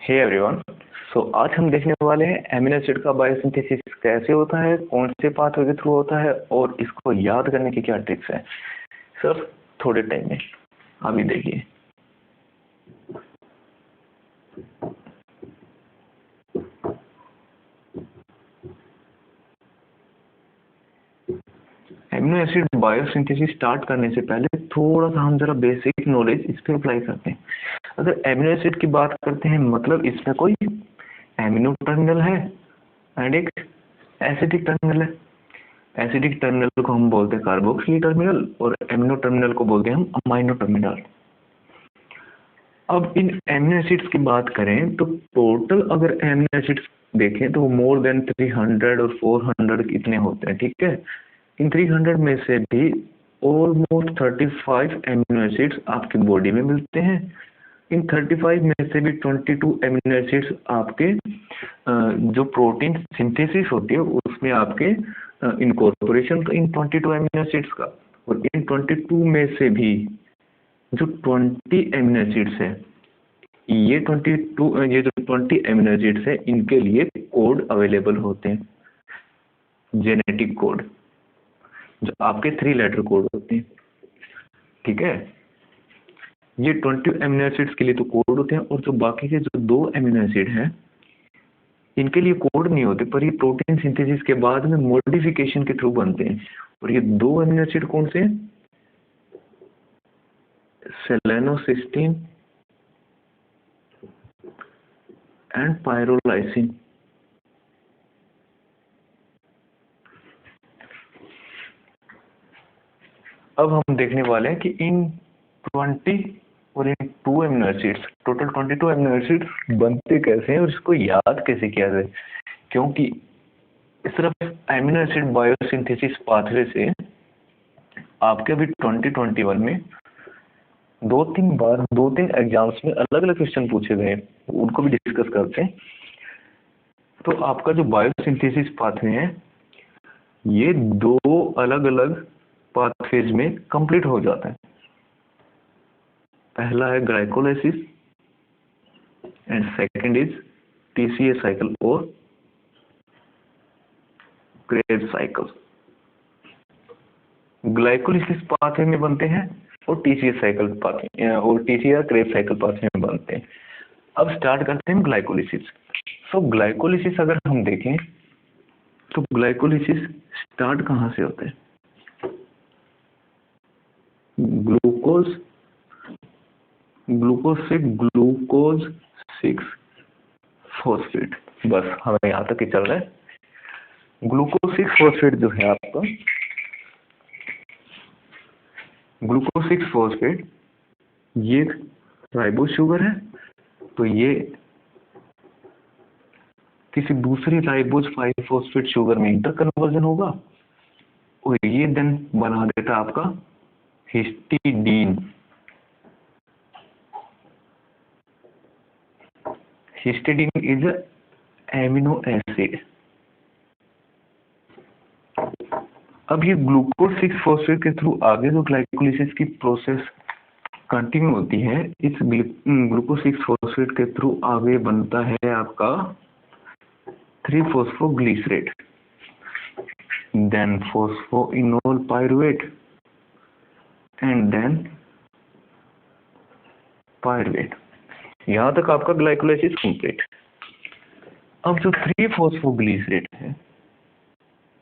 Hey everyone, सो आज हम देखने वाले हैं एमिनो एसिड का बायोसिंथेसिस कैसे होता है, कौन से पाथवे के थ्रू होता है और इसको याद करने की क्या ट्रिक्स है। सर थोड़े टाइम में अभी देखिए। एमिनो एसिड बायोसिंथेसिस स्टार्ट करने से पहले थोड़ा सा हम जरा बेसिक नॉलेज इस पर अप्लाई करते हैं। अगर एमिनो एसिड की बात करते हैं मतलब इसमें कोई एमिनो टर्मिनल है एंड एक एसिडिक टर्मिनल है। एसिडिक टर्मिनल को हम बोलते हैं कार्बोक्सिल टर्मिनल और एमिनो टर्मिनल को बोलते हैं हम अमाइनो टर्मिनल। अब इन एमिनो एसिड्स की बात करें तो टोटल अगर एमिनो एसिड्स देखें तो मोर देन 300 और 400 इतने होते हैं, ठीक है। इन 300 में से भी ऑलमोस्ट 35 एमिनो एसिड्स आपकी बॉडी में मिलते हैं। इन 35 में से भी 22 एमिनो एसिड्स आपके जो प्रोटीन सिंथेसिस होती है उसमें आपके इनकॉर्पोरेशन तो इन 22 एमिनो एसिड्स का, और इन 22 में से भी जो 20 एमिनो एसिड्स है ये जो 20 एमिनो एसिड्स है इनके लिए कोड अवेलेबल होते हैं, जेनेटिक कोड जो आपके 3 लेटर कोड होते हैं, ठीक है। ये 20 एमिनो एसिड्स के लिए तो कोड होते हैं और जो बाकी के जो 2 एमिनो एसिड हैं इनके लिए कोड नहीं होते, पर ये प्रोटीन सिंथेसिस के बाद में मॉडिफिकेशन के थ्रू बनते हैं। और ये 2 एमिनो एसिड कौन से हैं? Selenocysteine and pyrrolysine. अब हम देखने वाले हैं कि इन 20 और इन 2 amino acids total 22 amino acids बनते कैसे हैं और इसको याद कैसे किया जाए, क्योंकि सिर्फ एमिनो एसिड बायोसिंथेसिस पाथवे से आपके अभी 2021 में 2-3 एग्जाम्स में अलग अलग क्वेश्चन पूछे गए, उनको भी डिस्कस करते हैं। तो आपका जो बायोसिंथेसिस पाथवे है ये 2 अलग अलग पाथवेज में कंप्लीट हो जाता है। पहला है glycolysis and second is TCA cycle और क्रेब्स साइकिल। ग्लाइकोलाइसिस पाथवे में बनते हैं और टीसीए साइकिल पाथवे और टीसीए या क्रेब्स साइकिल पाथवे में बनते हैं। अब स्टार्ट करते हैं ग्लाइकोलाइसिस। सो ग्लाइकोलाइसिस अगर हम देखें तो ग्लाइकोलाइसिस स्टार्ट कहाँ से होता है? ग्लूकोज से ग्लूकोज 6 फॉस्फेट, बस हमें यहाँ तक ही चल रहा है। ग्लूकोज 6 फॉस्फेट जो है आपका, ग्लूकोज 6 फॉस्फेट ये राइबोज शुगर है, तो ये किसी दूसरे राइबोज 5 फॉस्फेट शुगर में इंटर कन्वर्जन होगा और ये देन बना देता आपका histidine. Histidine is amino acid. अब ये ग्लूकोज 6 फॉस्फेट के थ्रू आगे जो ग्लाइकोलाइसिस की प्रोसेस कंटिन्यू होती है, इस ग्लूकोज 6 फॉस्फेट के थ्रू आगे बनता है आपका 3-फॉस्फोग्लिसरेट, then phosphoenol pyruvate and then pyruvate. यहां तक आपका ग्लाइकोलाइसिस कंप्लीट। अब जो 3-फॉस्फोग्लिसरेट है,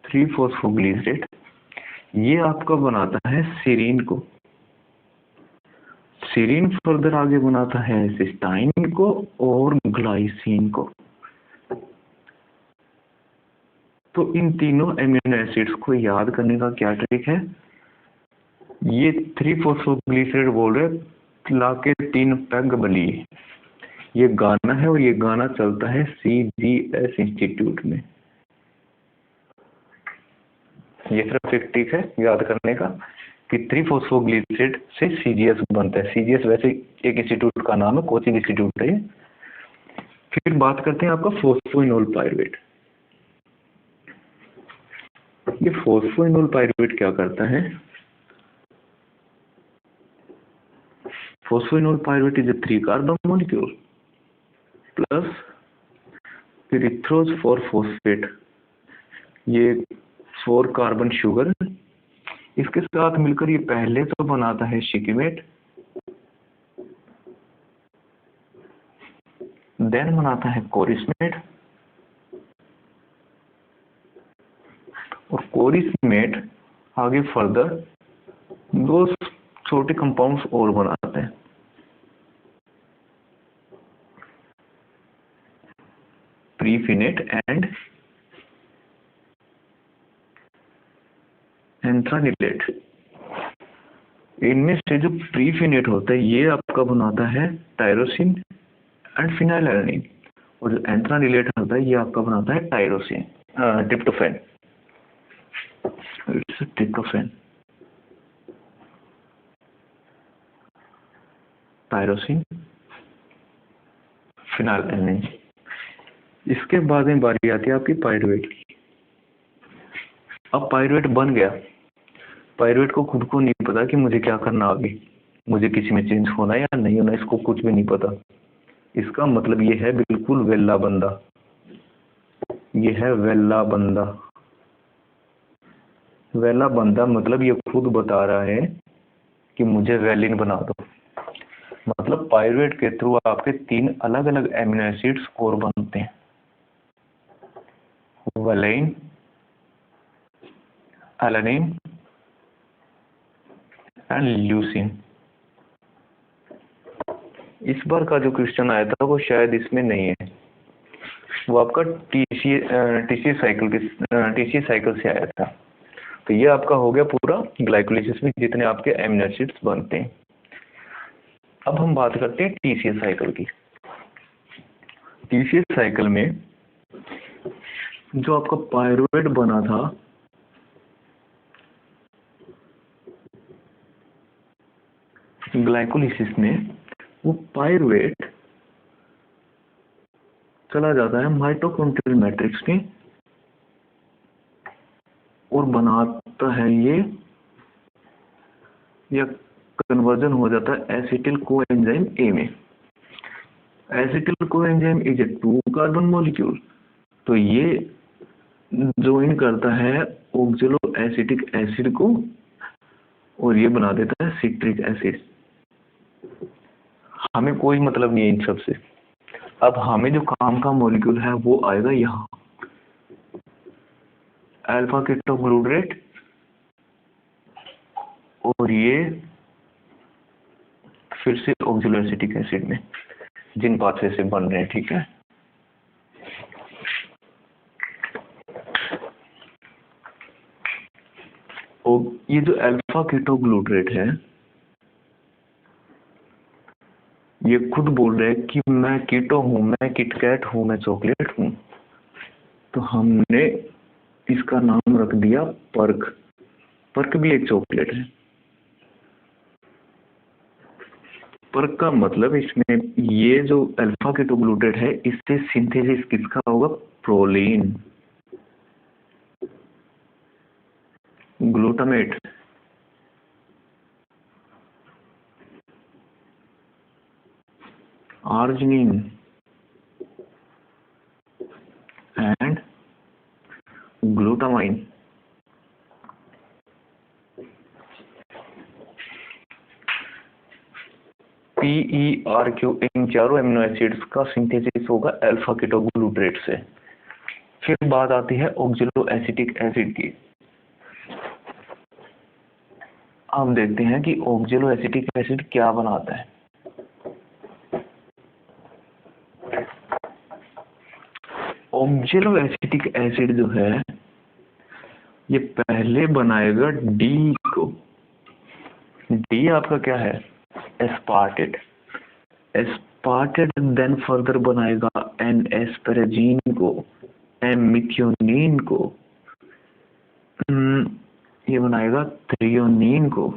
3-फॉस्फोग्लिसरेट ये आपका बनाता है सीरीन को। सीरीन फर्दर आगे बनाता है सिस्टाइन को और ग्लाइसिन को। तो इन तीनों एमिनो एसिड्स को याद करने का क्या ट्रिक है? ये 3-फॉस्फोग्लिसरेट बोल रहे ला के 3 पैग बली, ये गाना है और ये गाना चलता है CGS इंस्टीट्यूट में। ये सिर्फ एक ट्रिक है याद करने का कि 3-फॉस्फोग्लिसरेट से CGS बनता है। CGS वैसे एक इंस्टीट्यूट का नाम है, कोचिंग इंस्टीट्यूट है। फिर बात करते हैं आपका फॉस्फोइनोल पायरुवेट। ये फॉस्फोइनोल पायरुवेट क्या करता है? Phosphoenol pyruvate is a 3 carbon molecule plus erythrose 4 phosphate, ये 4 कार्बन शुगर, इसके साथ मिलकर ये पहले तो बनाता है शिकीमेट, देन बनाता है कोरिस्मेट, और कोरिस्मेट आगे फर्दर 2 छोटे कंपाउंड्स और बनाते हैं, प्रीफिनेट एंड एंथ्रानिलेट। इनमें से जो प्रीफिनेट होता है ये आपका बनाता है टायरोसिन एंड फिनाइलएलनिन, और जो एंथ्रानिलेट होता है ये आपका बनाता है टायरोसिन ट्रिप्टोफैन, ट्रिप्टोफैन, टायरोसिन, फिनाइलएलनिन। इसके बाद में बारी आती है आपकी पायरुवेट की। अब पायरुवेट बन गया, पायरुवेट को खुद को नहीं पता कि मुझे क्या करना आगे, मुझे किसी में चेंज होना या नहीं होना, इसको कुछ भी नहीं पता। इसका मतलब ये है बिल्कुल वेला बंदा, ये है वेला बंदा। वेला बंदा मतलब ये खुद बता रहा है कि मुझे वेलिन बना दो। मतलब पायरुवेट के थ्रू आपके 3 अलग अलग एमिनो एसिड्स और बनते हैं, वेलाइन, एलानिन एंड ल्यूसीन। इस बार का जो क्वेश्चन आया था वो शायद इसमें नहीं है, वो आपका टीसी साइकिल से आया था। तो ये आपका हो गया पूरा ग्लाइकोलाइसिस में जितने आपके एमिनो एसिड्स बनते हैं। अब हम बात करते हैं टीसीएस साइकिल की। टीसीएस साइकिल में जो आपका पायरुवेट बना था ग्लाइकोलाइसिस में, वो पायरुवेट चला जाता है माइटोकॉन्ड्रियल मैट्रिक्स में और बनाता है ये, या कन्वर्जन हो जाता है एसिटिल कोएंजाइम ए में। Acetyl coenzyme is a 2 carbon molecule, तो ये ज्वाइन करता है ऑक्जेलो एसिटिक एसिड को और ये बना देता है सिट्रिक एसिड। हमें कोई मतलब नहीं है इन सब से। अब हमें जो काम का मॉलिक्यूल है वो आएगा यहाँ, अल्फा कीटोग्लूटरेट, और ये फिर से ऑक्जेलो एसिटिक एसिड में जिन पाथवे से बन रहे हैं, ठीक है। और ये जो अल्फा कीटोग्लूटरेट है ये खुद बोल रहे हैं कि मैं कीटो हूं, मैं किटकैट हूं, मैं चॉकलेट हूं। तो हमने इसका नाम रख दिया पर्क। पर्क भी एक चॉकलेट है। पर्क का मतलब इसमें ये जो अल्फा कीटोग्लूटरेट है इससे सिंथेसिस किसका होगा, proline, glutamate, arginine and glutamine. PERQ इन चारों एमिनो एसिड्स का सिंथेसिस होगा अल्फा कीटोग्लूटरेट से। फिर बात आती है ऑक्जेलो एसिटिक एसिड की। अब देखते हैं कि ऑक्जेलो एसिटिक एसिड क्या बनाता है। ऑक्जेलो एसिटिक एसिड जो है ये पहले बनाएगा डी को। डी आपका क्या है, एस्पार्टेट। एस्पार्टेट देन फर्दर बनाएगा एन एस्पेरेजीन को, एन मिथियोनिन को, ये बनाएगा थ्रियोनिन को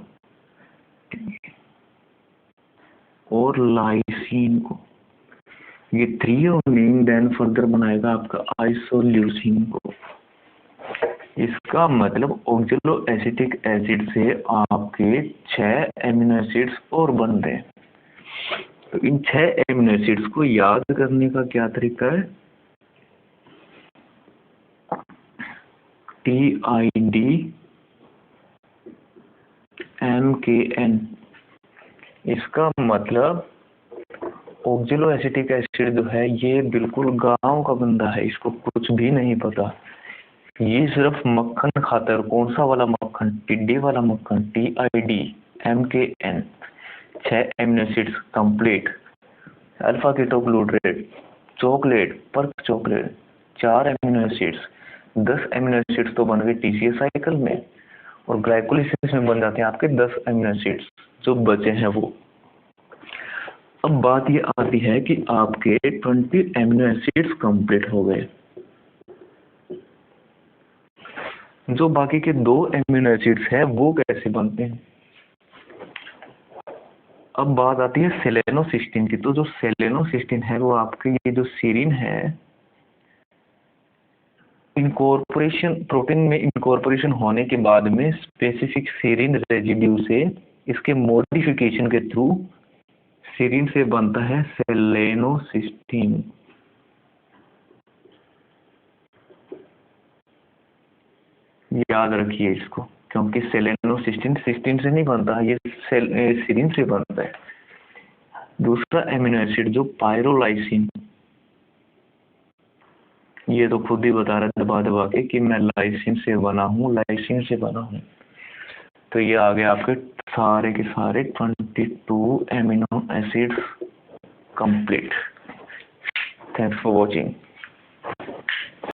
और लाइसिन को। ये थ्रियोनिन देन फर्दर बनाएगा आपका आइसोल्यूसिन को। इसका मतलब ऑक्जेलो एसिटिक एसिड से आपके 6 एमिनो एसिड्स और बन रहे हैं। तो इन 6 एमिनो एसिड्स को याद करने का क्या तरीका है? TID MKN। इसका मतलब ऑक्जेलो एसिटिक एसिड जो है ये बिल्कुल गांव का बंदा है, इसको कुछ भी नहीं पता। ये सिर्फ मक्खन खाता है। कौन सा वाला मक्खन? टिड्डी वाला मक्खन। TID MKN। 6 amino acids complete. Alpha ketoglutarate, chocolate, Perk chocolate, 4 amino acids, 10 amino acids तो बन गए TCA साइकिल में, और ग्लाइकोलिसिस में बन जाते हैं आपके 10 एमिनो एसिड्स जो बचे हैं वो। अब बात ये आती है कि आपके 20 एमिनो एसिड्स कंप्लीट हो गए, जो बाकी के 2 एमिनो एसिड्स हैं वो कैसे बनते हैं? अब बात आती है सेलेनोसिस्टीन की। तो जो सेलेनोसिस्टीन है वो आपके ये जो सीरीन है, इनकॉर्पोरेशन, प्रोटीन में इनकॉर्पोरेशन होने के बाद में स्पेसिफिक सीरीन रेजिड्यू से इसके मॉडिफिकेशन के थ्रू सीरीन से बनता है सेलेनोसिस्टीन। याद रखिए इसको, क्योंकि सेलेनोसिस्टीन सिस्टीन से नहीं बनता, ये सीरीन से बनता है। दूसरा एमिनो एसिड जो पायरोलाइसिन, ये तो खुद ही बता रहा है दबा दबा के कि मैं लाइसिन से बना हूँ, लाइसिन से बना हूँ। तो ये आ गए आपके सारे के सारे 22 amino acids complete. Thanks for watching.